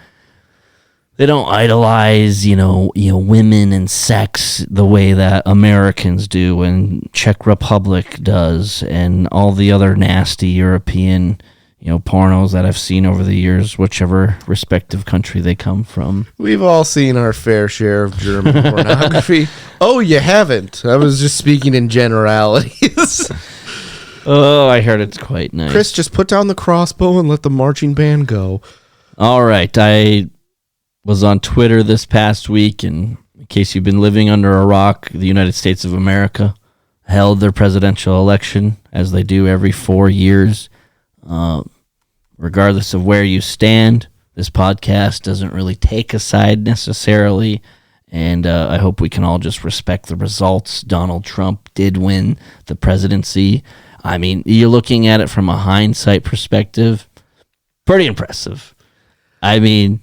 idolize, women and sex the way that Americans do and Czech Republic does and all the other nasty European, pornos that I've seen over the years, whichever respective country they come from. We've all seen our fair share of German pornography. Oh, you haven't? I was just speaking in generalities. Oh, I heard it's quite nice. Chris, just put down the crossbow and let the marching band go. All right. I was on Twitter this past week, and in case you've been living under a rock, the United States of America held their presidential election, as they do every 4 years. Regardless of where you stand, this podcast doesn't really take a side necessarily, and I hope we can all just respect the results. Donald Trump did win the presidency. I mean, you're looking at it from a hindsight perspective, pretty impressive. I mean,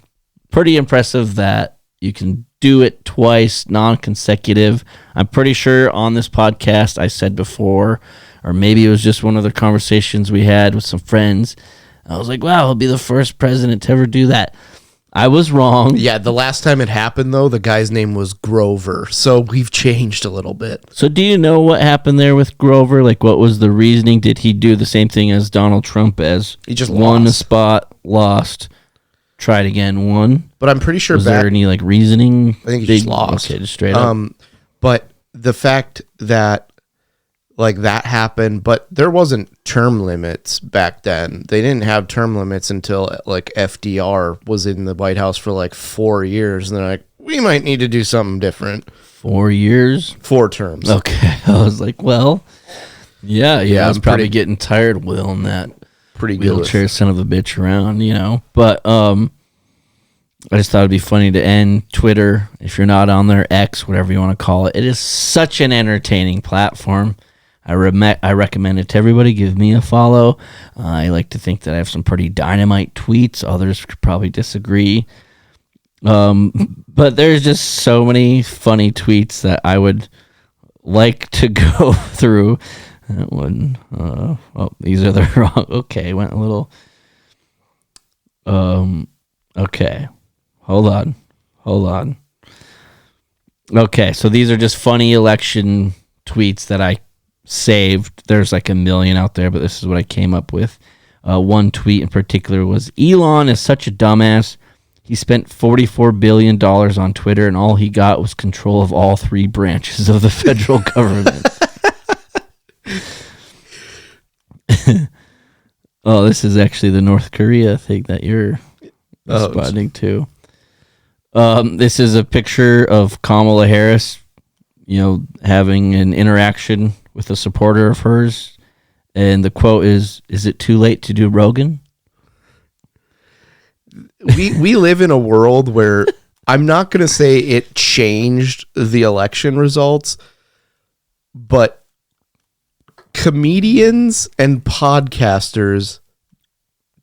pretty impressive that you can do it twice, non-consecutive. I'm pretty sure on this podcast I said before, or maybe it was just one of the conversations we had with some friends, I was like, wow, he'll be the first president to ever do that. I was wrong. Yeah, the last time it happened, though, the guy's name was Grover, so we've changed a little bit. So do you know what happened there with Grover? What was the reasoning? Did he do the same thing as Donald Trump, as he just won a spot, lost, tried again, won? But I'm pretty sure was there any reasoning? I think he just lost. Okay, just straight up. But the fact that that happened, but there wasn't term limits back then. They didn't have term limits until FDR was in the White House for 4 years, and they're like, we might need to do something different. 4 years? 4 terms. Okay. I was like, well, Yeah, Yeah, I was I'm probably pretty- getting tired wheeling that Pretty good. wheelchair son of a bitch around, But I just thought it'd be funny to end Twitter, if you're not on there, X, whatever you want to call it. It is such an entertaining platform. I recommend it to everybody. Give me a follow. I like to think that I have some pretty dynamite tweets. Others could probably disagree. But there's just so many funny tweets that I would like to go through. That one, these are the wrong. Okay, went a little. Okay, hold on. Okay, so these are just funny election tweets that I saved. There's like a million out there, but this is what I came up with. One tweet in particular was, Elon is such a dumbass. He spent $44 billion on Twitter, and all he got was control of all three branches of the federal government. Oh, this is actually the North Korea thing that you're responding to. This is a picture of Kamala Harris, having an interaction with a supporter of hers. And the quote is it too late to do Rogan? We live in a world where I'm not going to say it changed the election results, but comedians and podcasters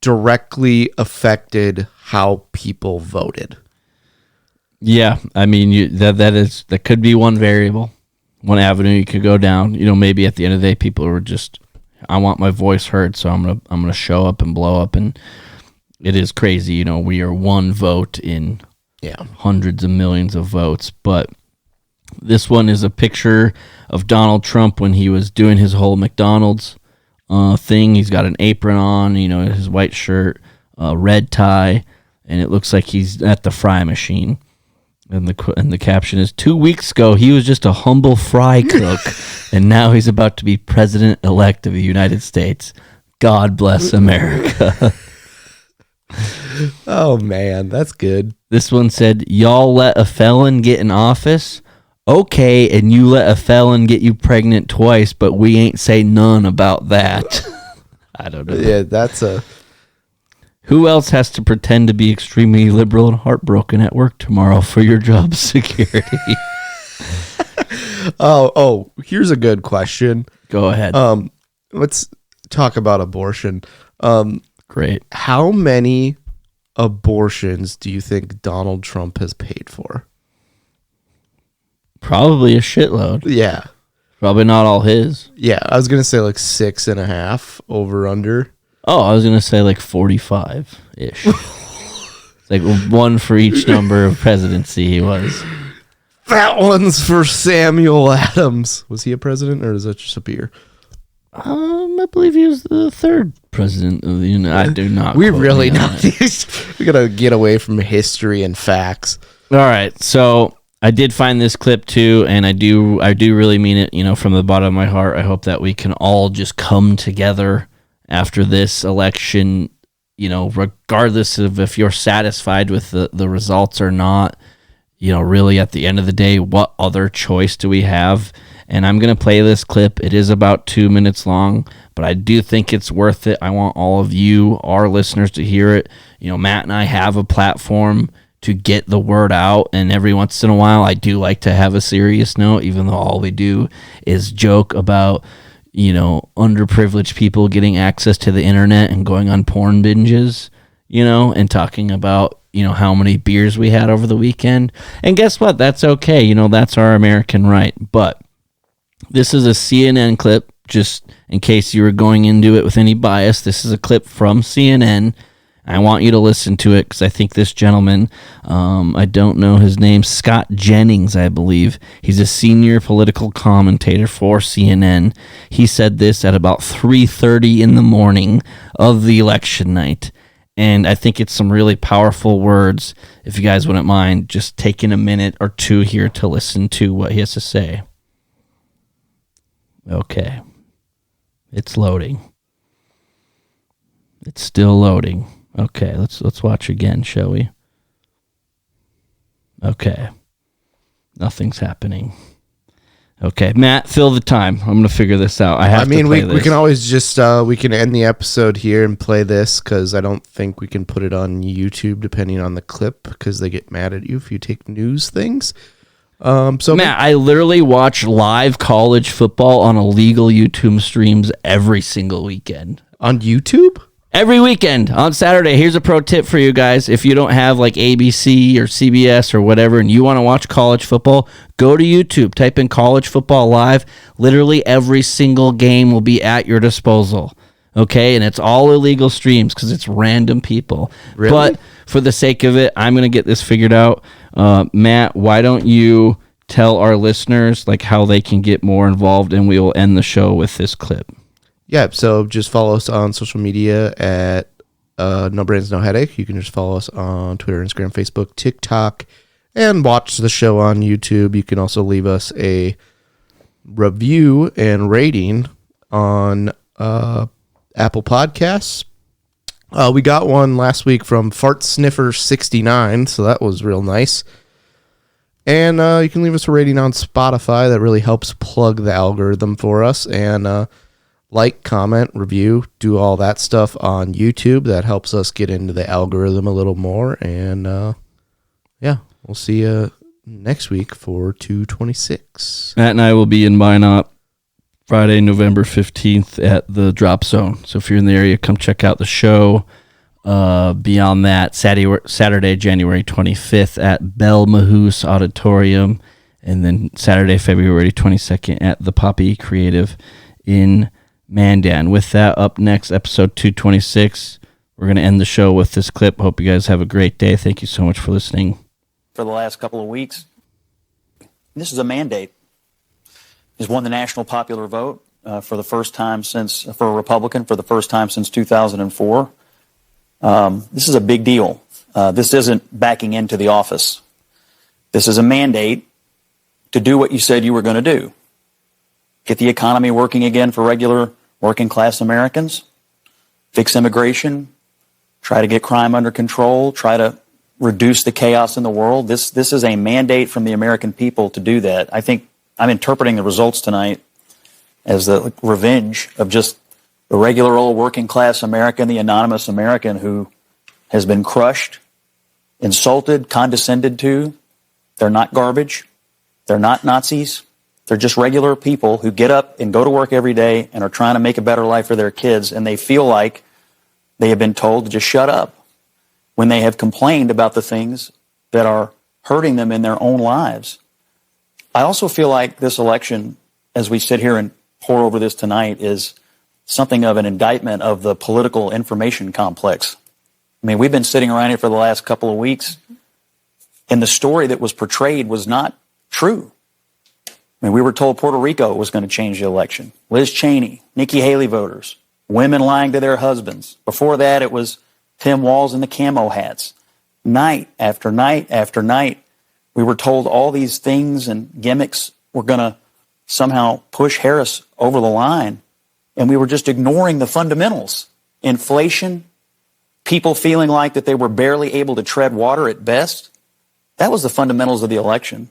directly affected how people voted. Yeah, I mean that could be one variable, one avenue you could go down. Maybe at the end of the day, people were just, I want my voice heard, so I'm gonna show up and blow up. And it is crazy, we are one vote in hundreds of millions of votes. But this one is a picture of Donald Trump when he was doing his whole McDonald's thing. He's got an apron on, his white shirt, red tie, and it looks like he's at the fry machine. And the caption is, 2 weeks ago, he was just a humble fry cook, and now he's about to be president-elect of the United States. God bless America. Oh, man, that's good. This one said, y'all let a felon get in office? Okay, and you let a felon get you pregnant twice, but we ain't say none about that. I don't know. Yeah, that's a... Who else has to pretend to be extremely liberal and heartbroken at work tomorrow for your job security? Oh, here's a good question. Go ahead. Let's talk about abortion. Great. How many abortions do you think Donald Trump has paid for? Probably a shitload. Yeah. Probably not all his. Yeah, I was going to say like 6.5 over under. Oh, I was going to say like 45-ish. It's like one for each number of presidency he was. That one's for Samuel Adams. Was he a president or is that just a beer? I believe he was the third president of the United. I do not. We quote really me on not. that. We got to get away from history and facts. All right, so I did find this clip too, and I do really mean it. From the bottom of my heart, I hope that we can all just come together after this election. Regardless of if you're satisfied with the results or not. Really at the end of the day, what other choice do we have? And I'm going to play this clip. It is about 2 minutes long, but I do think it's worth it. I want all of you, our listeners, to hear it. Matt and I have a platform to get the word out, and every once in a while, I do like to have a serious note, even though all we do is joke about, underprivileged people getting access to the internet and going on porn binges, and talking about, how many beers we had over the weekend. And guess what? That's okay. That's our American right. But this is a CNN clip, just in case you were going into it with any bias. This is a clip from CNN. I want you to listen to it because I think this gentleman, I don't know his name, Scott Jennings, I believe. He's a senior political commentator for CNN. He said this at about 3:30 in the morning of the election night. And I think it's some really powerful words. If you guys wouldn't mind just taking a minute or two here to listen to what he has to say. Okay. It's loading. It's still loading. Okay, let's watch again, shall we? Okay. Nothing's happening. Okay, Matt, fill the time. I'm going to figure this out. I mean, we can always just we can end the episode here and play this because I don't think we can put it on YouTube depending on the clip because they get mad at you if you take news things. So Matt, I literally watch live college football on illegal YouTube streams every single weekend. On YouTube? Every weekend on Saturday. Here's a pro tip for you guys. If you don't have like ABC or CBS or whatever and you want to watch college football, go to YouTube. Type in college football live. Literally every single game will be at your disposal. Okay? And it's all illegal streams because it's random people. Really? But for the sake of it, I'm going to get this figured out. Matt, why don't you tell our listeners like how they can get more involved, and we will end the show with this clip. Yeah, so just follow us on social media at No Brains, No Headache. You can just follow us on Twitter, Instagram, Facebook, TikTok, and watch the show on YouTube. You can also leave us a review and rating on Apple Podcasts. We got one last week from Fart Sniffer 69, so that was real nice. And you can leave us a rating on Spotify. That really helps plug the algorithm for us. And like, comment, review, do all that stuff on YouTube. That helps us get into the algorithm a little more. And yeah, we'll see you next week for 226. Matt and I will be in Minot Friday, November 15th at the Drop Zone. So if you're in the area, come check out the show. Beyond that, Saturday, January 25th at Belle Mahoose Auditorium. And then Saturday, February 22nd at the Poppy Creative in Mandan. With that, up next, episode 226. We're going to end the show with this clip. Hope you guys have a great day. Thank you so much for listening. For the last couple of weeks, this is a mandate. He's won the national popular vote for the first time for a Republican, for the first time since 2004. This is a big deal. This isn't backing into the office. This is a mandate to do what you said you were going to do. Get the economy working again for regular working class Americans, fix immigration, try to get crime under control, try to reduce the chaos in the world. This is a mandate from the American people to do that. I think I'm interpreting the results tonight as the revenge of just the regular old working class American, the anonymous American who has been crushed, insulted, condescended to. They're not garbage. They're not Nazis. They're just regular people who get up and go to work every day and are trying to make a better life for their kids, and they feel like they have been told to just shut up when they have complained about the things that are hurting them in their own lives. I also feel like this election, as we sit here and pour over this tonight, is something of an indictment of the political information complex. I mean, we've been sitting around here for the last couple of weeks, and the story that was portrayed was not true. I mean, we were told Puerto Rico was going to change the election. Liz Cheney, Nikki Haley voters, women lying to their husbands. Before that, it was Tim Walz and the camo hats. Night after night after night, we were told all these things and gimmicks were going to somehow push Harris over the line, and we were just ignoring the fundamentals. Inflation, people feeling like that they were barely able to tread water at best. That was the fundamentals of the election.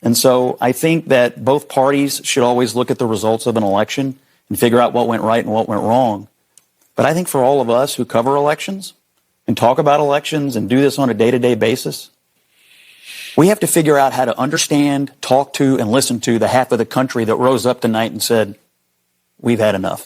And so I think that both parties should always look at the results of an election and figure out what went right and what went wrong. But I think for all of us who cover elections and talk about elections and do this on a day-to-day basis, we have to figure out how to understand, talk to, and listen to the half of the country that rose up tonight and said, we've had enough.